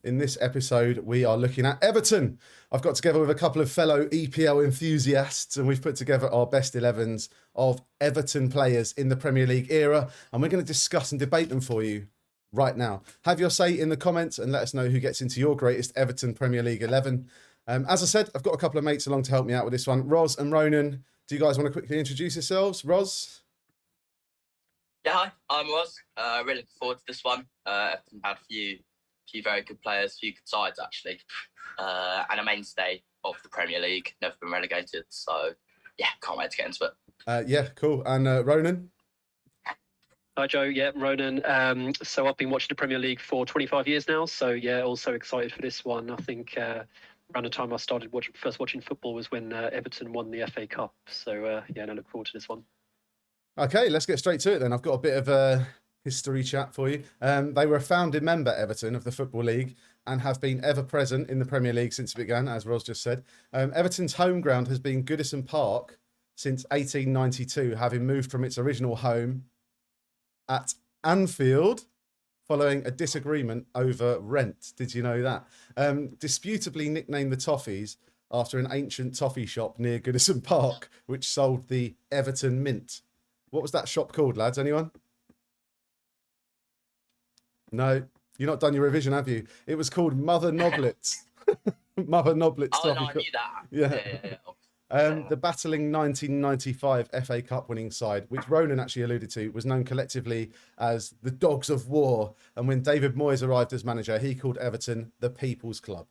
In this episode, we are looking at Everton. I've got together with a couple of fellow EPL enthusiasts, and we've put together our best 11s of Everton players in the Premier League era, and we're going to discuss and debate them for you right now. Have your say in the comments and let us know who gets into your greatest Everton Premier League 11. As I said, I've got a couple of mates along to help me out with this one. Roz and Ronan, do you guys want to quickly introduce yourselves? Roz? Yeah, hi, I'm Roz. Really looking forward to this one. Everton had a few very good players, a few good sides actually, and a mainstay of the Premier League. Never been relegated, so yeah, can't wait to get into it. Yeah, cool. And Ronan? Hi Joe, yeah, Ronan. So I've been watching the Premier League for 25 years now. So yeah, also excited for this one. I think around the time I started first watching football was when Everton won the FA Cup. So yeah, and I look forward to this one. Okay, let's get straight to it then. I've got a bit of a history chat for you. They were a founding member, Everton, of the Football League and have been ever present in the Premier League since it began, as Ros just said. Everton's home ground has been Goodison Park since 1892, having moved from its original home at Anfield following a disagreement over rent. Did you know that? Disputably nicknamed the Toffees after an ancient toffee shop near Goodison Park, which sold the Everton Mint. What was that shop called, lads? Anyone? No, you've not done your revision, have you? It was called Mother Noblets. Mother Noblets. Oh, no, I knew that. Yeah. The battling 1995 FA Cup winning side, which Ronan actually alluded to, was known collectively as the Dogs of War. And when David Moyes arrived as manager, he called Everton the People's Club,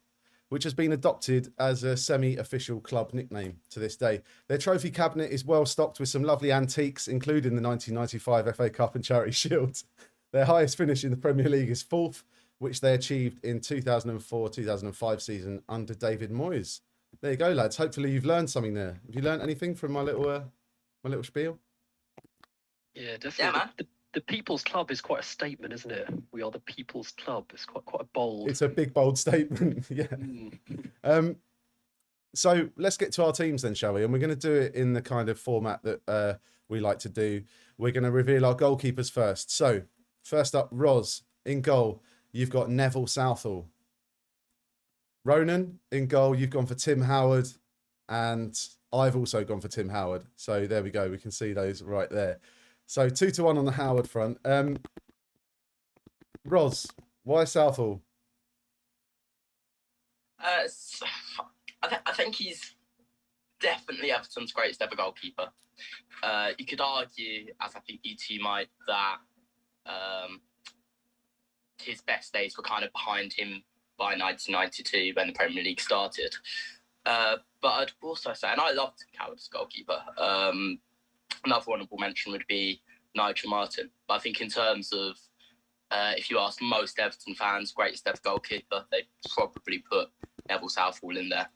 which has been adopted as a semi-official club nickname to this day. Their trophy cabinet is well stocked with some lovely antiques, including the 1995 FA Cup and Charity Shield. Their highest finish in the Premier League is fourth, which they achieved in 2004-2005 season under David Moyes. There you go, lads. Hopefully you've learned something there. Have you learned anything from my little spiel? Yeah, definitely. Yeah, the People's Club is quite a statement, isn't it? We are the People's Club. It's quite a bold. It's a big, bold statement. Yeah. So let's get to our teams then, shall we? And we're going to do it in the kind of format that we like to do. We're going to reveal our goalkeepers first. So first up, Roz, in goal, you've got Neville Southall. Ronan, in goal, you've gone for Tim Howard, and I've also gone for Tim Howard. So there we go. We can see those right there. So 2-1 on the Howard front. Roz, why Southall? I think he's definitely Everton's greatest ever goalkeeper. You could argue, as I think you two might, that his best days were kind of behind him by 1992 when the Premier League started. But I'd also say, and I loved Howard as goalkeeper, another honourable mention would be Nigel Martyn. But I think in terms of, if you ask most Everton fans, greatest ever goalkeeper, they'd probably put Neville Southall in there,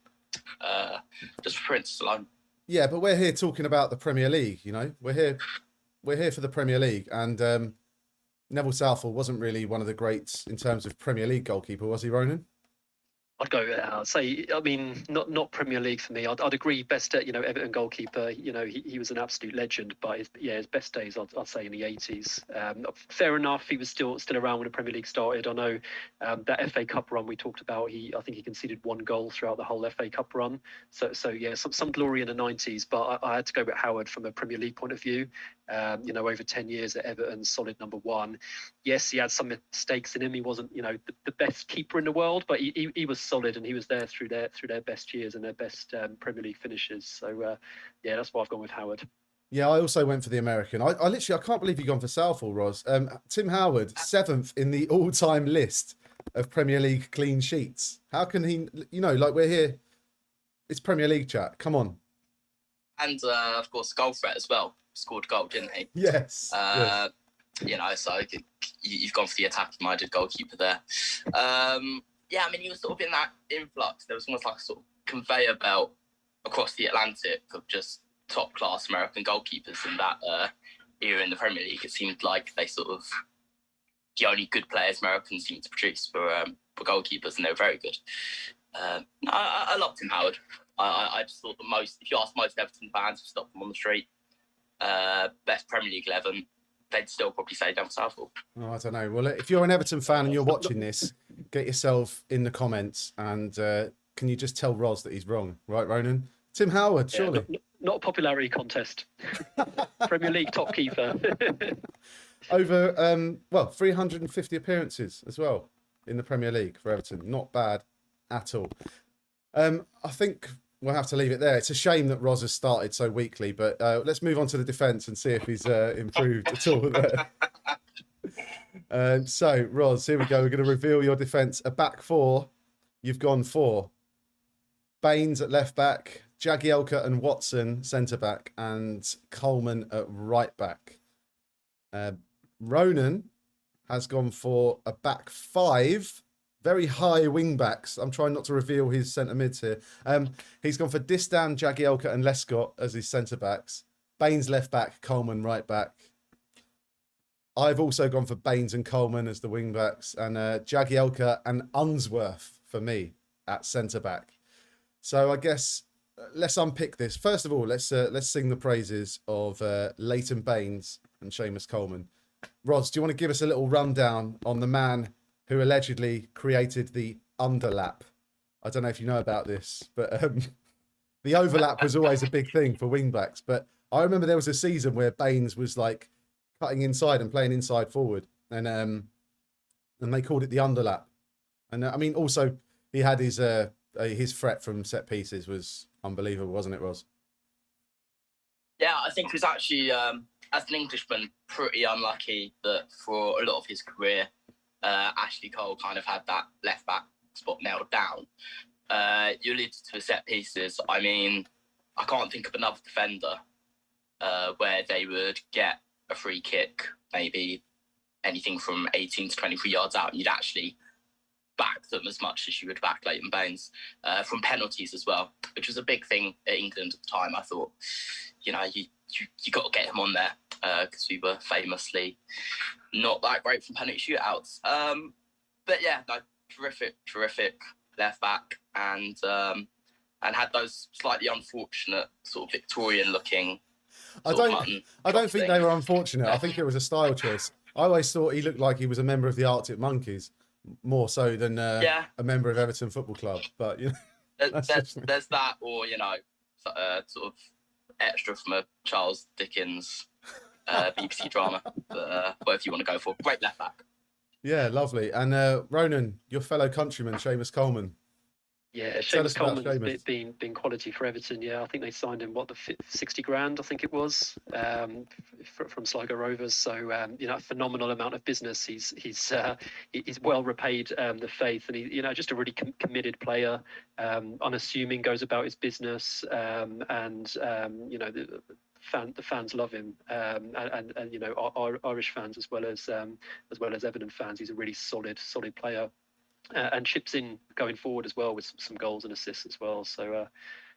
just for instance alone. Yeah, but we're here talking about the Premier League, you know. We're here for the Premier League, and Neville Southall wasn't really one of the greats in terms of Premier League goalkeeper, was he, Ronan? I'd go. I'd say. I mean, not Premier League for me. I'd agree. Best, Everton goalkeeper. He was an absolute legend. But his best days, I'd say, in the 80s. Fair enough. He was still around when the Premier League started. I know that FA Cup run we talked about. I think he conceded one goal throughout the whole FA Cup run. So yeah, some glory in the 90s. But I had to go with Howard from a Premier League point of view. Over 10 years at Everton, solid number one. Yes, he had some mistakes in him. He wasn't, the best keeper in the world, but he was solid, and he was there through their best years and their best Premier League finishes. So yeah, that's why I've gone with Howard. Yeah, I also went for the American. I can't believe you've gone for Southall, Roz. Tim Howard, 7th in the all-time list of Premier League clean sheets. How can he, we're here, it's Premier League chat. Come on. And of course, goal threat as well. Scored a goal, didn't he? Yes. So you've gone for the attacking-minded goalkeeper there. Yeah, I mean, he was sort of in that influx. There was almost like a sort of conveyor belt across the Atlantic of just top-class American goalkeepers in that era in the Premier League. It seemed like they sort of the only good players Americans seemed to produce for goalkeepers, and they were very good. I loved Tim Howard. I just thought if you ask most Everton fans, who stopped them on the street, best Premier League 11, they'd still probably say down Southall. Oh, I don't know. Well, if you're an Everton fan and you're watching this, get yourself in the comments and can you just tell Ros that he's wrong, right, Ronan? Tim Howard, surely. Not a popularity contest. Premier League top keeper. Over 350 appearances as well in the Premier League for Everton. Not bad at all. I think we'll have to leave it there. It's a shame that Ros has started so weakly, but let's move on to the defence and see if he's improved at all there. So, Ros, here we go. We're going to reveal your defence. A back four. You've gone for Baines at left back, Jagielka and Watson centre back, and Coleman at right back. Ronan has gone for a back five, very high wing backs. I'm trying not to reveal his centre mids here. He's gone for Distan, Jagielka and Lescott as his centre backs. Baines left back, Coleman right back. I've also gone for Baines and Coleman as the wing backs, and Jagielka and Unsworth for me at centre back. So I guess let's unpick this. First of all, let's sing the praises of Leighton Baines and Seamus Coleman. Ros, do you want to give us a little rundown on the man who allegedly created the underlap? I don't know if you know about this, but the overlap was always a big thing for wingbacks. But I remember there was a season where Baines was like cutting inside and playing inside forward, and they called it the underlap. And I mean, also he had his threat from set pieces was unbelievable, wasn't it, Ros? Yeah, I think it was actually, as an Englishman, pretty unlucky that for a lot of his career, Ashley Cole kind of had that left back spot nailed down. You alluded to the set pieces. I mean, I can't think of another defender where they would get a free kick, maybe anything from 18 to 23 yards out, and you'd actually back them as much as you would back Leighton Baines, from penalties as well, which was a big thing at England at the time. I thought, you got to get him on there because we were famously not that great from penalty shootouts. But yeah, no, terrific left back, and had those slightly unfortunate sort of Victorian looking. I don't think they were unfortunate. I think it was a style choice. I always thought he looked like he was a member of the Arctic Monkeys, more so than a member of Everton Football Club. But there's that, or sort of extra from a Charles Dickens BBC drama. But whatever you want to go for, great left back. Yeah, lovely. And Ronan, your fellow countryman, Seamus Coleman. Yeah, Seamus Coleman's been quality for Everton. Yeah, I think they signed him 60 grand, I think it was, from Sligo Rovers. So a phenomenal amount of business. He's well repaid the faith, and he just a really committed player, unassuming, goes about his business, the fans love him, and Irish fans as well as Everton fans. He's a really solid player. And chips in going forward as well with some goals and assists as well. So,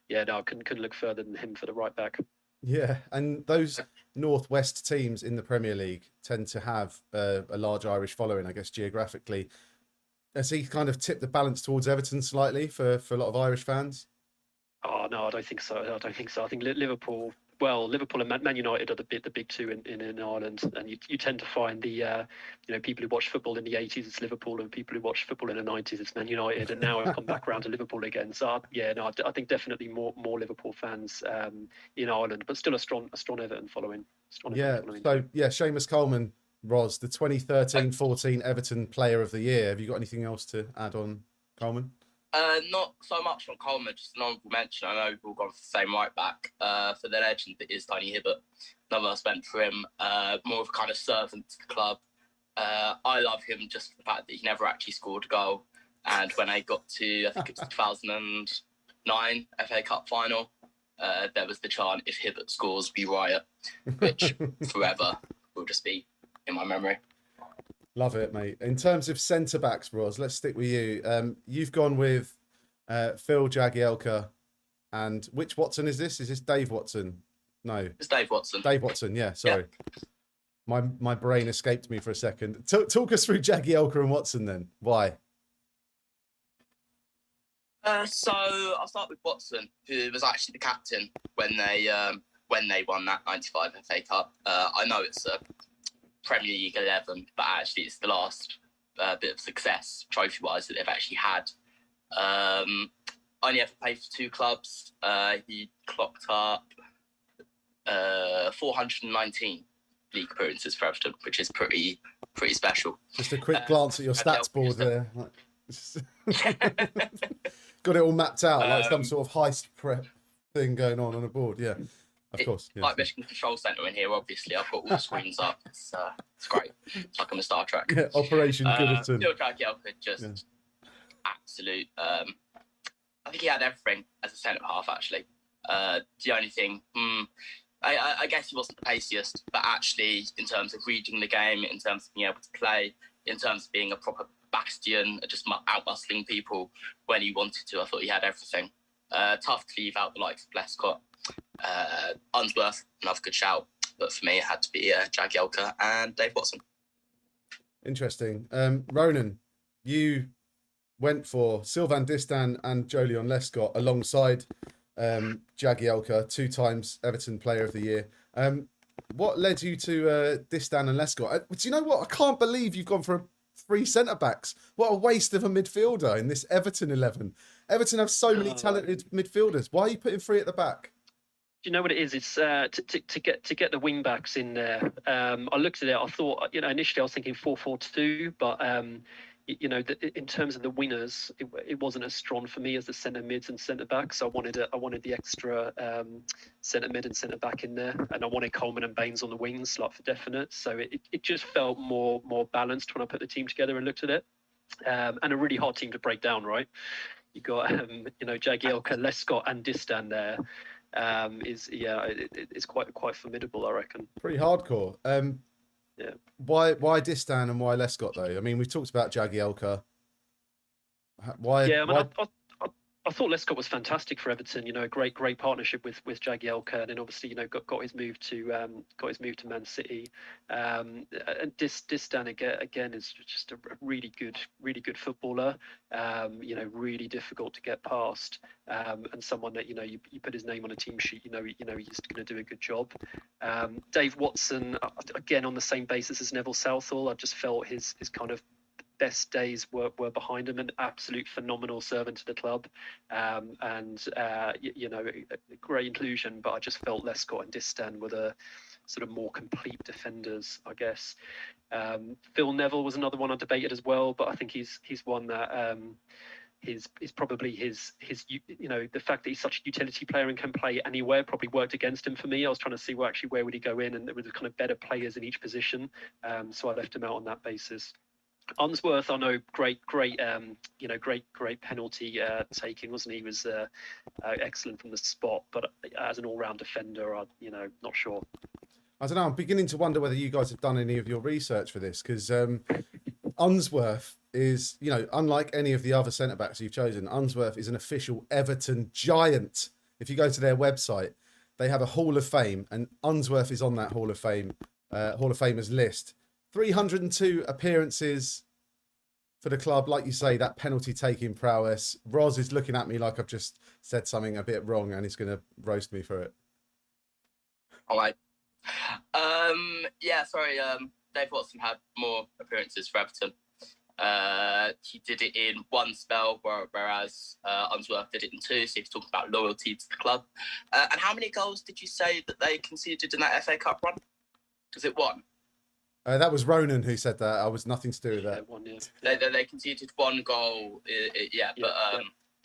I couldn't look further than him for the right back. Yeah, and those northwest teams in the Premier League tend to have a large Irish following, I guess, geographically. Has he kind of tipped the balance towards Everton slightly for a lot of Irish fans? Oh no, I don't think so. I think Liverpool and Man United are the big two in Ireland, and you tend to find the people who watch football in the 80s it's Liverpool, and people who watch football in the 90s it's Man United, and now I've come back around to Liverpool again. So I think definitely more Liverpool fans in Ireland, but still a strong Everton following. So Seamus Coleman, Ros, the 2013-14 Everton Player of the Year. Have you got anything else to add on Coleman? Not so much on Coleman, just an honourable mention. I know we've all gone for the same right back. For the legend that is Tony Hibbert, none of us went for him. More of a kind of servant to the club. I love him just for the fact that he never actually scored a goal. And when I got to, I think it was 2009 FA Cup final, there was the chant, "If Hibbert scores, we riot," which forever will just be in my memory. Love it, mate. In terms of centre-backs, Ros, let's stick with you. You've gone with Phil Jagielka. And which Watson is this? Is this Dave Watson? No. It's Dave Watson. Dave Watson, yeah, sorry. Yeah. My brain escaped me for a second. Talk us through Jagielka and Watson then. Why? So I'll start with Watson, who was actually the captain when they won that 95 FA Cup. I know it's a Premier League 11, but actually it's the last bit of success trophy-wise that they've actually had. Only ever played for 2 clubs. He clocked up 419 league appearances for Everton, which is pretty special. Just a quick glance at your stats board there. Got it all mapped out like some sort of heist prep thing going on a board. Yeah, of course. Yeah. Like Mission Control Center in here, obviously. I've got all the screens up. It's great. It's like I'm a Star Trek. Yeah, Operation Goodison. Still Jagielka, just absolute. I think he had everything as a centre half, actually. The only thing, I guess he wasn't the paciest, but actually, in terms of reading the game, in terms of being able to play, in terms of being a proper bastion, just out-bustling people when he wanted to, I thought he had everything. Tough to leave out the likes of Lescott. Unsworth, another good shout, but for me, it had to be Jagielka and Dave Watson. Interesting. Ronan, you went for Sylvain Distin and Jolyon Lescott alongside Jagielka, 2 times Everton Player of the Year. What led you to Distin and Lescott? Do you know what? I can't believe you've gone for 3 centre-backs. What a waste of a midfielder in this Everton 11. Everton have so many talented midfielders. Why are you putting 3 at the back? Do you know what it is? It's to get the wing backs in there. I looked at it. I thought, initially I was thinking 4-4-2, but in terms of the wingers, it wasn't as strong for me as the centre mids and centre backs. So I wanted the extra centre mid and centre back in there, and I wanted Coleman and Baines on the wings, like for definite. So it just felt more balanced when I put the team together and looked at it, and a really hard team to break down. Right, you got Jagielka, Lescott, and Distin there. It's quite formidable, I reckon. Pretty hardcore. Yeah. Why Distin and why Lescott though? I mean, we've talked about Jagielka. Why? Yeah, I thought Lescott was fantastic for Everton. Great partnership with Jagielka, and then obviously got his move to Man City. And Distin again is just a really good footballer. Really difficult to get past, and someone that you put his name on a team sheet. He's going to do a good job. Dave Watson, again on the same basis as Neville Southall. I just felt his kind of best days were behind him, an absolute phenomenal servant to the club, and great inclusion. But I just felt Lescott and Distin were the sort of more complete defenders, I guess. Phil Neville was another one I debated as well, but I think he's one that is probably his the fact that he's such a utility player and can play anywhere probably worked against him for me. I was trying to see where would he go in, and there were kind of better players in each position, so I left him out on that basis. Unsworth, I know, great penalty taking, wasn't he? He was excellent from the spot, but as an all-round defender, not sure. I don't know. I'm beginning to wonder whether you guys have done any of your research for this, because Unsworth is, unlike any of the other centre backs you've chosen, Unsworth is an official Everton giant. If you go to their website, they have a Hall of Fame, and Unsworth is on that Hall of Famers list. 302 appearances for the club. Like you say, that penalty taking prowess. Roz is looking at me like I've just said something a bit wrong and he's going to roast me for it. All right. Dave Watson had more appearances for Everton. He did it in 1 spell, whereas Unsworth did it in 2. So he's talking about loyalty to the club. And how many goals did you say that they conceded in that FA Cup run? Was it 1? That was Ronan who said that. I was nothing to do with that. They conceded 1 goal, but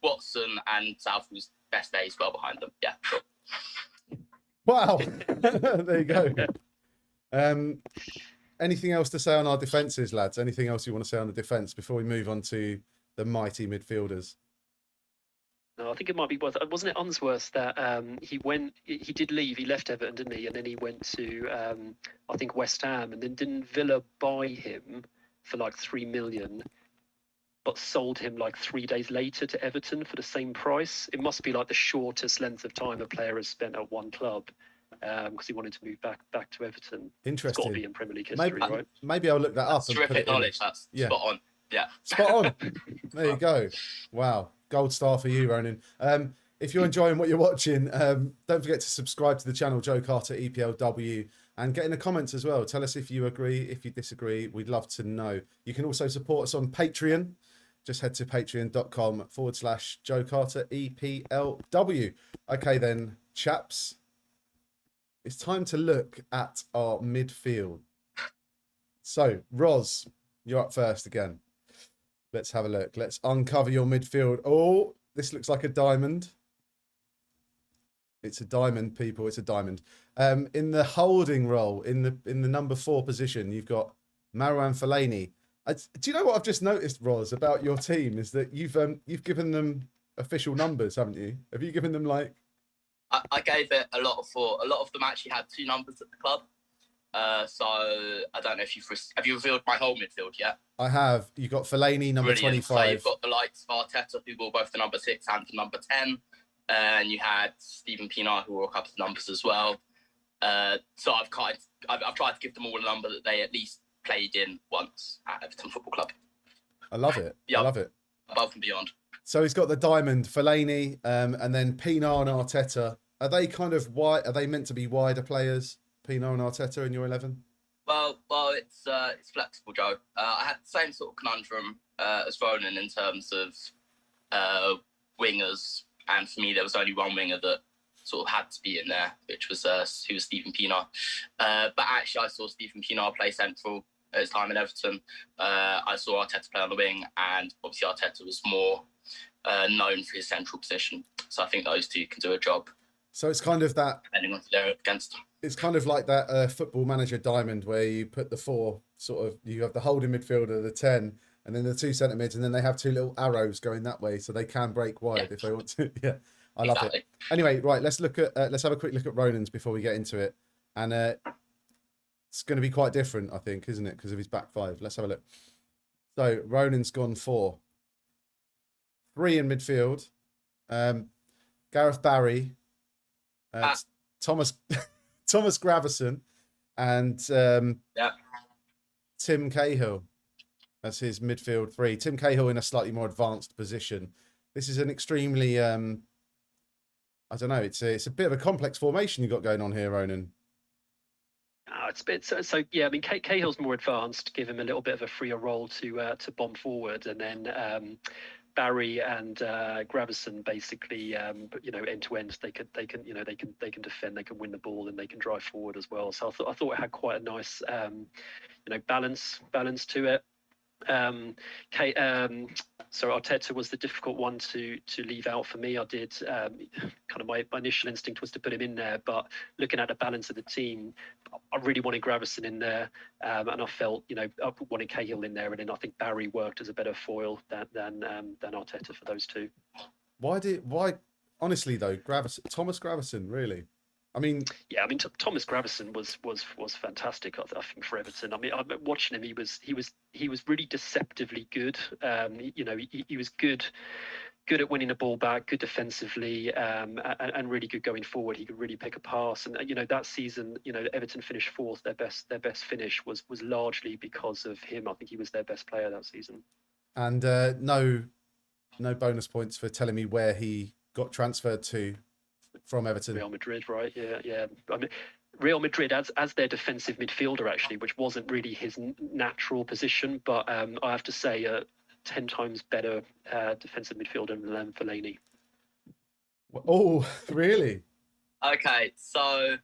Watson and Southall's best days well behind them. Yeah, sure. Wow. There you go. Anything else to say on our defences, lads? Anything else you want to say on the defence before we move on to the mighty midfielders? No, I think it might be worth. Wasn't it Unsworth that he did leave? He left Everton, didn't he? And then he went to I think West Ham, and then didn't Villa buy him for like 3 million, but sold him like 3 days later to Everton for the same price? It must be like the shortest length of time a player has spent at one club, because he wanted to move back to Everton. Interesting. It's got to be in Premier League history, right? Maybe I'll look that up. Terrific knowledge. That's spot on. Yeah. Spot on. There you go. Wow. Gold star for you, Ronan. If you're enjoying what you're watching, don't forget to subscribe to the channel, Joe Carter EPLW, And get in the comments as well. Tell us if you agree, if you disagree. We'd love to know. You can also support us on Patreon. Just head to patreon.com/Joe Carter EPLW. Okay, then, chaps. It's time to look at our midfield. So, Roz, you're up first again. Let's have a look. Let's uncover your midfield. Oh, this looks like a diamond. It's a diamond, people. It's a diamond. In the holding role, in the number 4 position, you've got Marouane Fellaini. Do you know what I've just noticed, Roz, about your team is that you've given them official numbers, haven't you? Have you given them like? I gave it a lot of thought. A lot of them actually had 2 numbers at the club. So I don't know if have you revealed my whole midfield yet? I have. You got Fellaini, number Brilliant. 25. So you've got the likes of Arteta, who wore both the number 6 and the number 10. And you had Stephen Pienaar, who wore a couple of numbers as well. So I've tried to give them all a number that they at least played in once at Everton Football Club. I love it. Yeah, I love it. Above and beyond. So he's got the diamond, Fellaini, and then Pienaar and Arteta. Are they kind of wide? Are they meant to be wider players, Pienaar and Arteta, in your 11? Well, it's flexible, Joe. I had the same sort of conundrum as Ronan in terms of wingers, and for me, there was only one winger that sort of had to be in there, which was Stephen Pienaar. But actually, I saw Stephen Pienaar play central at his time in Everton. I saw Arteta play on the wing, and obviously Arteta was more known for his central position. So I think those two can do a job. So it's kind of that. Depending on who they're up against. It's kind of like that Football Manager diamond where you put the 4 sort of. You have the holding midfielder, the 10, and then the 2 centre mids, and then they have 2 little arrows going that way, so they can break wide if they want to. Yeah, I love it. Anyway, right, let's have a quick look at Ronan's before we get into it, and it's going to be quite different, I think, isn't it, because of his back 5. Let's have a look. So Ronan's gone 4, 3 in midfield. Gareth Barry, Thomas Gravesen, and Tim Cahill. That's his midfield 3. Tim Cahill in a slightly more advanced position. This is an extremely, I don't know. It's a bit of a complex formation you got going on here, Ronan. It's a bit so. Yeah, I mean, Cahill's more advanced. Give him a little bit of a freer role to bomb forward, and then Barry and Gravesen basically, end to end. They can defend. They can win the ball, and they can drive forward as well. So I thought it had quite a nice, balance to it. So Arteta was the difficult one to leave out for me. I did kind of my initial instinct was to put him in there, but looking at the balance of the team, I really wanted Gravesen in there, and I felt I wanted Cahill in there, and then I think Barry worked as a better foil than Arteta for those 2. Why honestly though, Thomas Gravesen, really? I mean, yeah, Thomas Gravesen was fantastic. I think for Everton. I mean, I'm watching him. He was really deceptively good. He was good at winning the ball back, good defensively, and really good going forward. He could really pick a pass. And that season, Everton finished 4th. Their best finish was largely because of him. I think he was their best player that season. And no bonus points for telling me where he got transferred to. From Everton. Real Madrid, right? Yeah. I mean, Real Madrid as their defensive midfielder, actually, which wasn't really his natural position, but I have to say, 10 times better defensive midfielder than Fellaini. Oh, really? Okay, so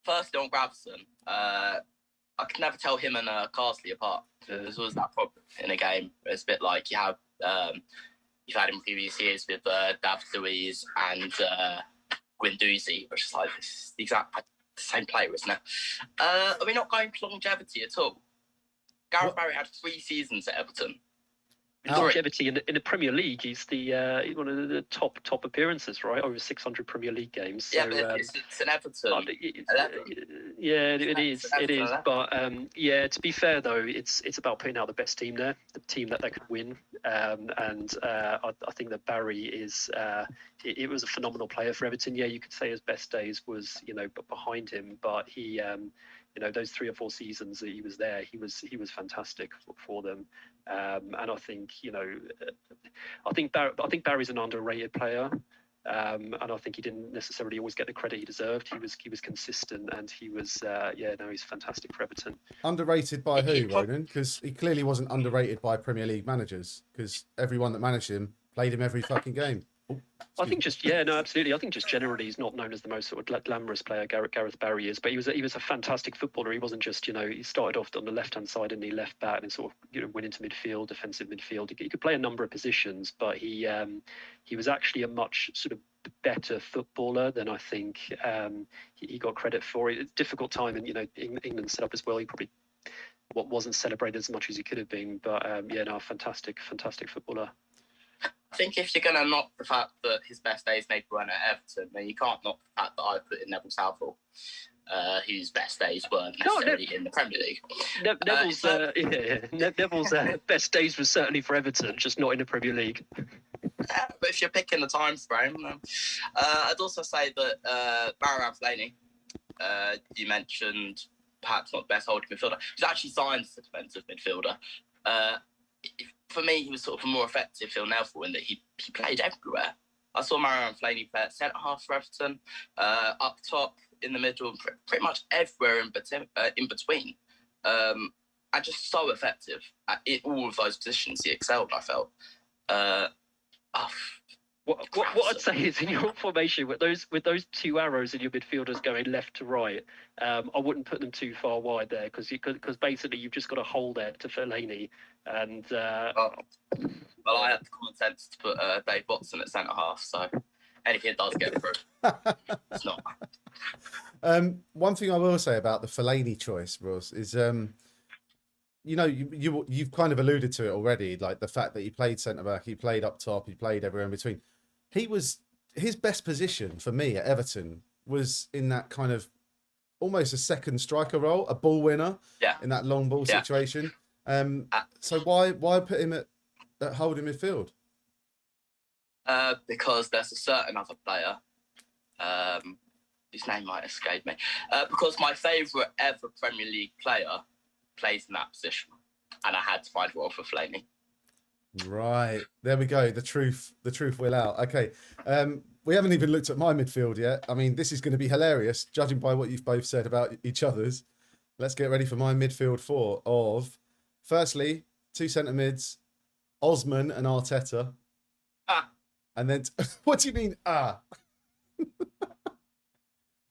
firstly on Gravesen, I could never tell him and Carsley apart. There's always that problem in a game. It's a bit like you have. You've had in previous years with David Luiz and Guendouzi, which is like the exact same player, isn't it? Are we not going to longevity at all? Gareth Barry had 3 seasons at Everton. Longevity in the Premier League, he's one of the top appearances, right? Over 600 Premier League games. So, yeah, but it's an Everton. Yeah, it is. But to be fair though, it's about putting out the best team there, the team that could win. I think that Barry is. It was a phenomenal player for Everton. Yeah, you could say his best days was behind him, but he. Those 3 or 4 seasons that he was there, he was fantastic for them. And I think Barry's an underrated player. And I think he didn't necessarily always get the credit he deserved. He was consistent, and he was he's fantastic for Everton. Underrated by who, Ronan? Because he clearly wasn't underrated by Premier League managers, because everyone that managed him played him every fucking game. I think absolutely. I think just generally he's not known as the most sort of glamorous player Gareth Barry is, but he was a fantastic footballer. He wasn't just, he started off on the left-hand side and he left back and sort of went into midfield, defensive midfield. He could play a number of positions, but he was actually a much sort of better footballer than I think he got credit for. It's a difficult time, and England set up as well. He probably wasn't celebrated as much as he could have been, but fantastic footballer. I think if you're going to knock the fact that his best days maybe weren't at Everton, then you can't knock the fact that I put in Neville Southall, whose best days weren't necessarily in the Premier League. Neville's best days were certainly for Everton, just not in the Premier League. But if you're picking the time frame, I'd also say that Marouane Fellaini, you mentioned perhaps not the best holding midfielder. He's actually signed as a defensive midfielder. For me, he was sort of a more effective Phil Neville in that he played everywhere. I saw Marouane Fellaini play at centre half for Everton, up top, in the middle, pretty much everywhere in between. And just so effective in all of those positions. He excelled, I felt. What I'd say is, in your formation with those two arrows in your midfielders going left to right, I wouldn't put them too far wide there, because basically you've just got a hole there to Fellaini. And well, I had the common sense to put Dave Watson at centre half, so anything does get through. It's not. One thing I will say about the Fellaini choice, Ross, is you've kind of alluded to it already, like the fact that he played centre back, he played up top, he played everywhere in between. His best position for me at Everton was in that kind of almost a second striker role, a ball winner, in that long ball situation. So why put him at holding midfield? Because there's a certain other player, his name might escape me, because my favourite ever Premier League player plays in that position, and I had to find one for Fellaini. Right, there we go. The truth will out. Okay, we haven't even looked at my midfield yet. I mean, this is going to be hilarious, judging by what you've both said about each other's. Let's get ready for my midfield four of, firstly, two centre mids, Osman and Arteta. And then, what do you mean,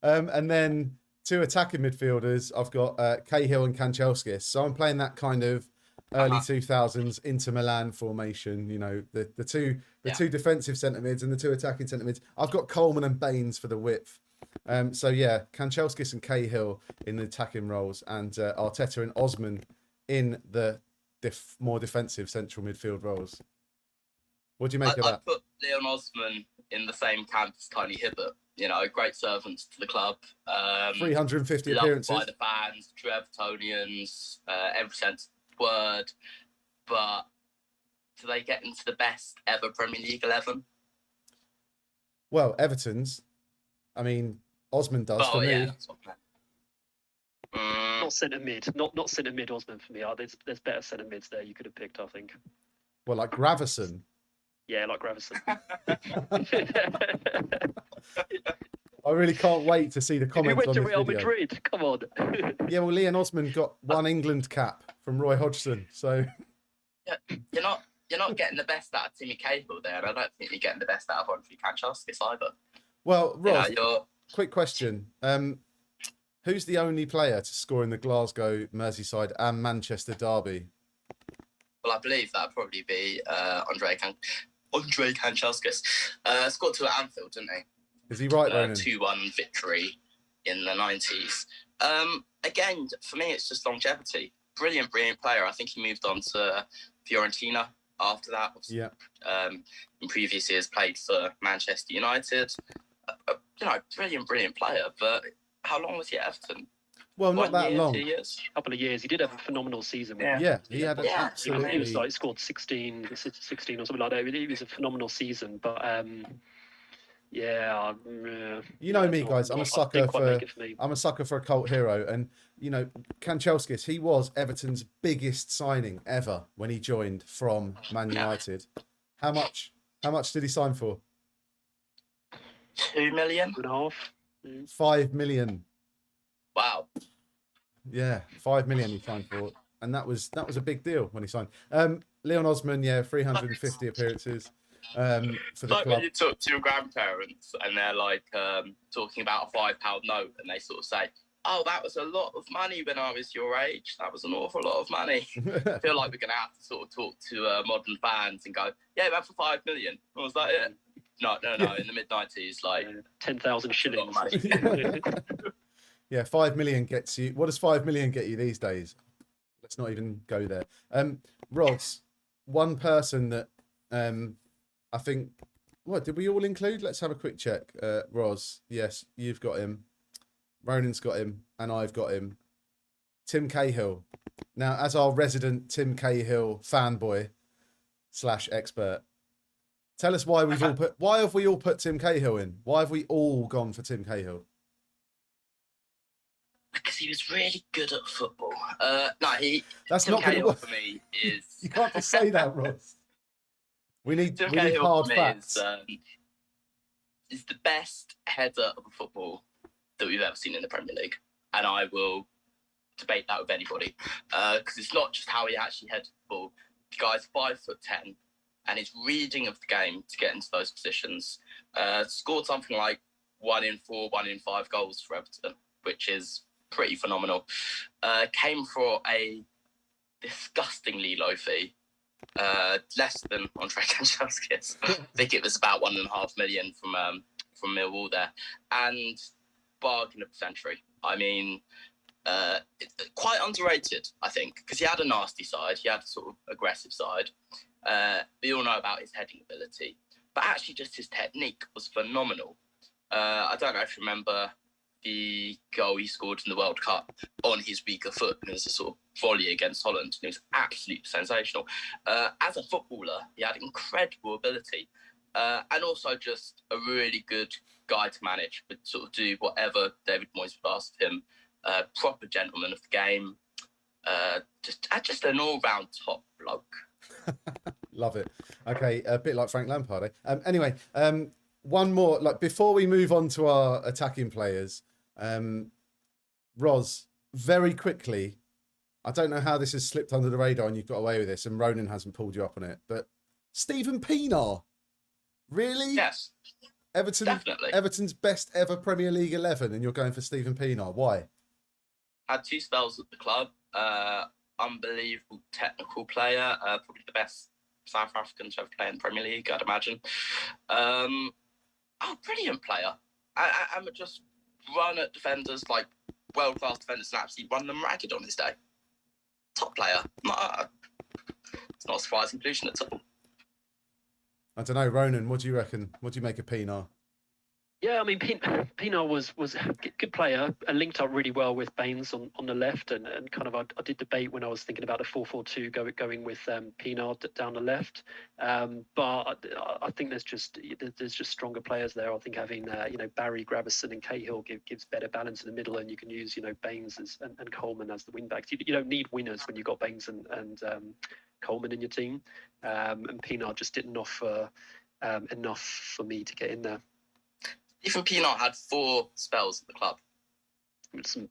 and then two attacking midfielders. I've got Cahill and Kanchelskis. So I'm playing that kind of early 2000s Inter Milan formation. The two defensive centre mids and the two attacking centre mids. I've got Coleman and Baines for the width. Kanchelskis and Cahill in the attacking roles, and Arteta and Osman in the more defensive central midfield roles. What do you make of that? I put Leon Osman in the same camp as Tony Hibbert. Great servants to the club. 350 appearances. Loved by the fans, true Evertonians, every sense of the word. But do they get into the best ever Premier League 11? Well, Everton's. I mean, Osman does for me. Not centre mid. Not centre mid Osman for me. There's better centre mids there you could have picked, I think. Well, like Gravison. Yeah, like Gravison. I really can't wait to see the comments Who went to on this Real video. Madrid? Come on. Yeah, well, Leon Osman got one England cap from Roy Hodgson, so you're not getting the best out of Timmy Cahill there. I don't think you're getting the best out of Andrew Kanchelskis either. Well, Ross, quick question: who's the only player to score in the Glasgow, Merseyside, and Manchester derby? Well, I believe that'd probably be Andrei Kanchelskis. Scored two at Anfield, didn't he? Is he right, Ronan? 2-1 victory in the 90s. Again, for me, it's just longevity. Brilliant player. I think he moved on to Fiorentina after that. Yeah. In previous years, played for Manchester United. Brilliant player. But how long was he at Everton? Well, not that long. 2 years. A couple of years. He did have a phenomenal season. Yeah, he had an absolutely. He scored 16 or something like that. It was a phenomenal season, but you know me, guys. I'm a sucker for a cult hero, and Kanchelskis. He was Everton's biggest signing ever when he joined from Man United. How much did he sign for? 2 million. 2.5. 5 million. Wow. Yeah, 5 million he signed for, and that was a big deal when he signed. Leon Osman, yeah, 350 appearances for the Like club. when you talk to your grandparents and they're like talking about a £5 note, and they sort of say, "Oh, that was a lot of money when I was your age. That was an awful lot of money." I feel like we're going to have to sort of talk to modern fans and go, "Yeah, that for 5 million. Was that it?" No. Yeah. In the mid-90s, like 10,000 a lot shillings. of money. Yeah, 5 million gets you. What does 5 million get you these days? Let's not even go there. Ross, one person that I think, what did we all include? Let's have a quick check. Ross, yes, you've got him. Ronan's got him, and I've got him. Tim Cahill. Now, as our resident Tim Cahill fanboy / expert, tell us why why have we all put Tim Cahill in? Why have we all gone for Tim Cahill? Because he was really good at football. That's Tim not going to Cahill work. for me is. You can't just say that, Ross. We need Tim Cahill hard for me facts. is the best header of a football that we've ever seen in the Premier League, and I will debate that with anybody because it's not just how he actually heads the ball. The guy's 5'10", and his reading of the game to get into those positions. Scored something like 1 in 4, 1 in 5 goals for Everton, which is pretty phenomenal. Came for a disgustingly low fee, less than Andre Kanchelskis. I think it was about 1.5 million from Millwall there, and bargain of the century. I mean, quite underrated, I think, because he had a nasty side, he had a sort of aggressive side. We all know about his heading ability, but actually just his technique was phenomenal. I don't know if you remember the goal he scored in the World Cup on his weaker foot, and it was a sort of volley against Holland, and it was absolutely sensational. As a footballer, he had incredible ability, and also just a really good guy to manage, but sort of do whatever David Moyes would ask of him. Proper gentleman of the game, just an all-round top bloke. Love it. Okay, a bit like Frank Lampard. Anyway, one more. Like before we move on to our attacking players, Roz, very quickly. I don't know how this has slipped under the radar and you've got away with this, and Ronan hasn't pulled you up on it. But Stephen Pienaar, really? Yes, definitely. Everton's best ever Premier League 11, and you're going for Stephen Pienaar. Why? Had 2 spells at the club. Unbelievable technical player. Probably the best South African to ever play in the Premier League, I'd imagine. Brilliant player. I would just run at defenders, like world-class defenders, and absolutely run them ragged on his day. Top player. It's not a surprising conclusion at all. I don't know, Ronan. What do you reckon? What do you make of Pienaar? Yeah, I mean, Pienaar was a good player and linked up really well with Baines on the left, and kind of I did debate when I was thinking about a 4-4-2 going with Pienaar down the left, but I think there's just stronger players there. I think having Barry, Gravison, and Cahill gives better balance in the middle, and you can use Baines and Coleman as the wing backs. You don't need winners when you've got Baines and Coleman in your team, and Pienaar just didn't offer enough for me to get in there. Even Pienaar had 4 spells at the club.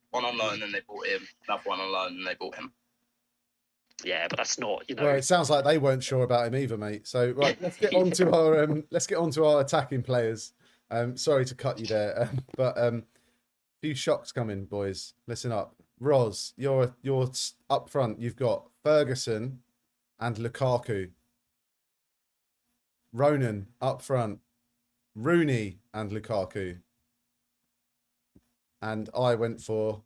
One on loan, and they bought him. Another one on loan, and they bought him. Yeah, but that's not, Well, it sounds like they weren't sure about him either, mate. So right, let's get on to our attacking players. Sorry to cut you there, but a few shocks coming, boys. Listen up, Roz. You're up front. You've got Ferguson and Lukaku. Ronan up front. Rooney and Lukaku. And I went for...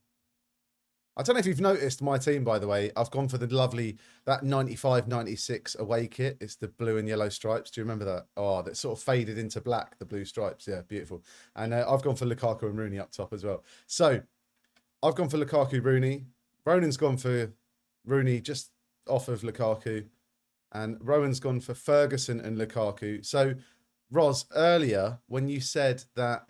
I don't know if you've noticed my team, by the way. I've gone for that 95-96 away kit. It's the blue and yellow stripes. Do you remember that? Oh, that sort of faded into black, the blue stripes. Yeah, beautiful. And I've gone for Lukaku and Rooney up top as well. So I've gone for Lukaku, Rooney. Ronan's gone for Rooney just off of Lukaku. And Rowan's gone for Ferguson and Lukaku. So... Roz, earlier when you said that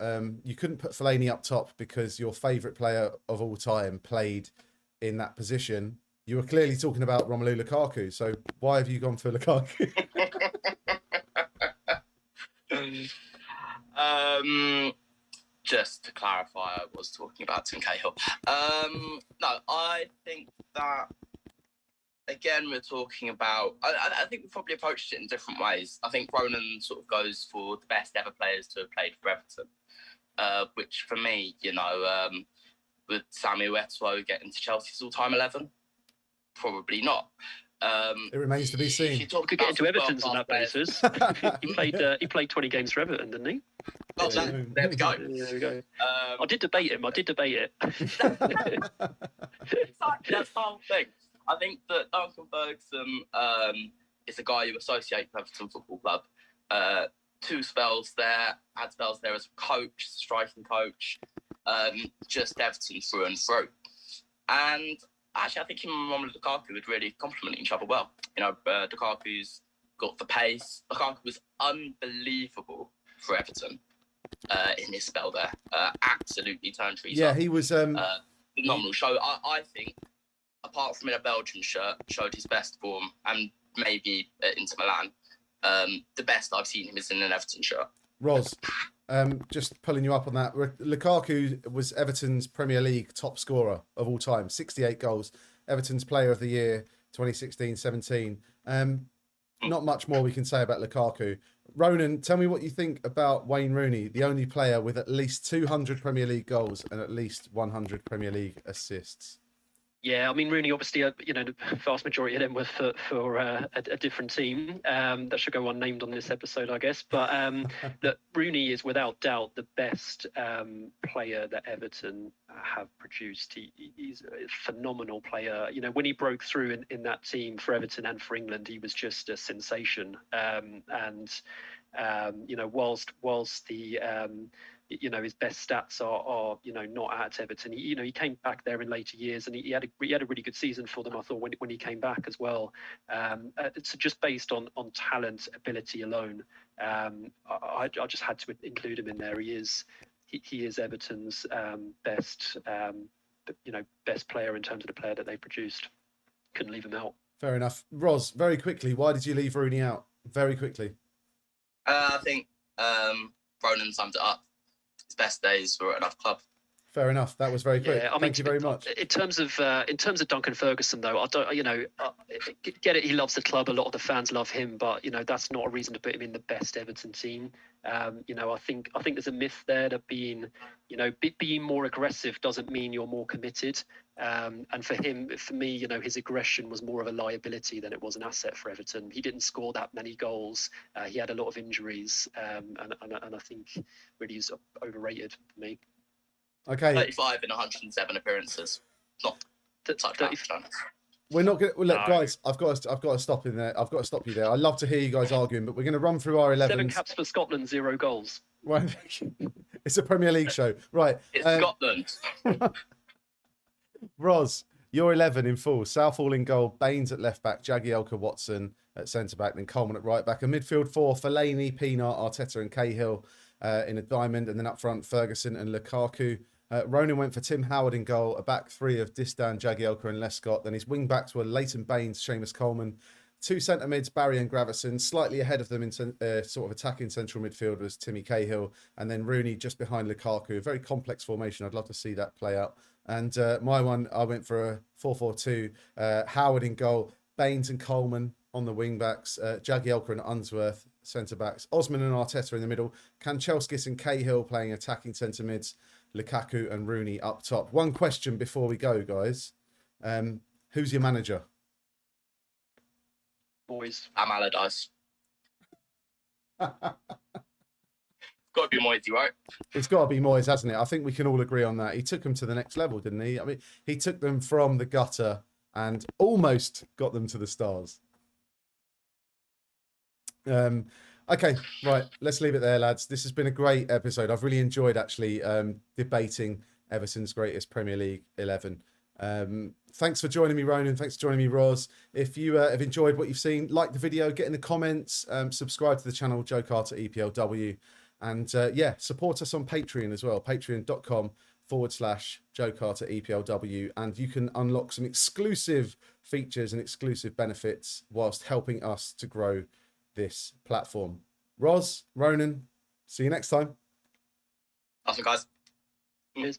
you couldn't put Fellaini up top because your favourite player of all time played in that position, you were clearly talking about Romelu Lukaku. So why have you gone for Lukaku? Just to clarify, I was talking about Tim Cahill. No, I think that, again, we're talking about, I think we probably approached it in different ways. I think Ronan sort of goes for the best ever players to have played for Everton, which for me, would Samuel Eto'o get into Chelsea's all-time 11? Probably not. It remains to be seen. We could get into Everton's on that basis. He played 20 games for Everton, didn't he? Oh, there we go. There we go. I did debate it. Exactly, that's the whole thing. I think that Duncan Ferguson is a guy you associate with Everton Football Club. Had spells there as a coach, striking coach, just Everton through and through. And actually, I think him and Romelu Lukaku would really complement each other well. Lukaku's got the pace. Lukaku was unbelievable for Everton in his spell there. Absolutely turned trees up. He was phenomenal show. I think, apart from in a Belgian shirt, showed his best form, and maybe at Inter Milan. The best I've seen him is in an Everton shirt. Ros, just pulling you up on that. Lukaku was Everton's Premier League top scorer of all time, 68 goals. Everton's Player of the Year, 2016-17. Not much more we can say about Lukaku. Ronan, tell me what you think about Wayne Rooney, the only player with at least 200 Premier League goals and at least 100 Premier League assists. Yeah, I mean, Rooney, obviously, the vast majority of them were for a different team. That should go unnamed on this episode, I guess. But look, Rooney is without doubt the best player that Everton have produced. He's a phenomenal player. When he broke through in that team for Everton and for England, he was just a sensation. Whilst the his best stats are not at Everton. He came back there in later years, and he had a really good season for them, I thought, when he came back as well. It's just based on talent, ability alone. I just had to include him in there. He is Everton's best player in terms of the player that they produced. Couldn't leave him out. Fair enough. Ros, very quickly, why did you leave Rooney out? Very quickly. I think Ronan summed it up. His best days were at another club. Fair enough. That was very quick. Yeah, Thank you very much. In terms of Duncan Ferguson, though, I don't, get it. He loves the club. A lot of the fans love him, but that's not a reason to put him in the best Everton team. I think there's a myth there that being more aggressive doesn't mean you're more committed. And for me, his aggression was more of a liability than it was an asset for Everton. He didn't score that many goals. He had a lot of injuries, and I think really is overrated for me. Okay. 35 in 107 appearances. Not such bad. We're not going to look, guys. I've got to stop in there. I've got to stop you there. I love to hear you guys arguing, but we're going to run through our 11s. 7 caps for Scotland, 0 goals. Right. It's a Premier League show, right? It's Scotland. Ros, your 11 in full. Southall in goal, Baines at left back, Jagielka, Watson at centre back, then Coleman at right back. A midfield 4: Fellaini, Pienaar, Arteta, and Cahill in a diamond, and then up front Ferguson and Lukaku. Ronan went for Tim Howard in goal, a back 3 of Distan, Jagielka and Lescott. Then his wing backs were Leighton Baines, Seamus Coleman. 2 centre mids, Barry and Gravison. Slightly ahead of them in sort of attacking central midfield was Timmy Cahill. And then Rooney just behind Lukaku. A very complex formation. I'd love to see that play out. And my one, I went for a 4-4-2. Howard in goal, Baines and Coleman on the wing backs, Jagielka and Unsworth centre backs, Osman and Arteta in the middle, Kanchelskis and Cahill playing attacking centre mids, Lukaku and Rooney up top. One question before we go, guys. Who's your manager? Boys. I'm Allardyce. Got to be Moisey, right? It's got to be Moyes, hasn't it? I think we can all agree on that. He took them to the next level, didn't he? I mean, he took them from the gutter and almost got them to the stars. Okay, right. Let's leave it there, lads. This has been a great episode. I've really enjoyed actually debating Everton's greatest Premier League 11. Thanks for joining me, Ronan. Thanks for joining me, Ros. If you have enjoyed what you've seen, like the video, get in the comments, subscribe to the channel, Joe Carter EPLW. And support us on Patreon as well, patreon.com/Joe Carter EPLW. And you can unlock some exclusive features and exclusive benefits whilst helping us to grow this platform. Ros, Ronan, see you next time. Awesome, guys. Cheers.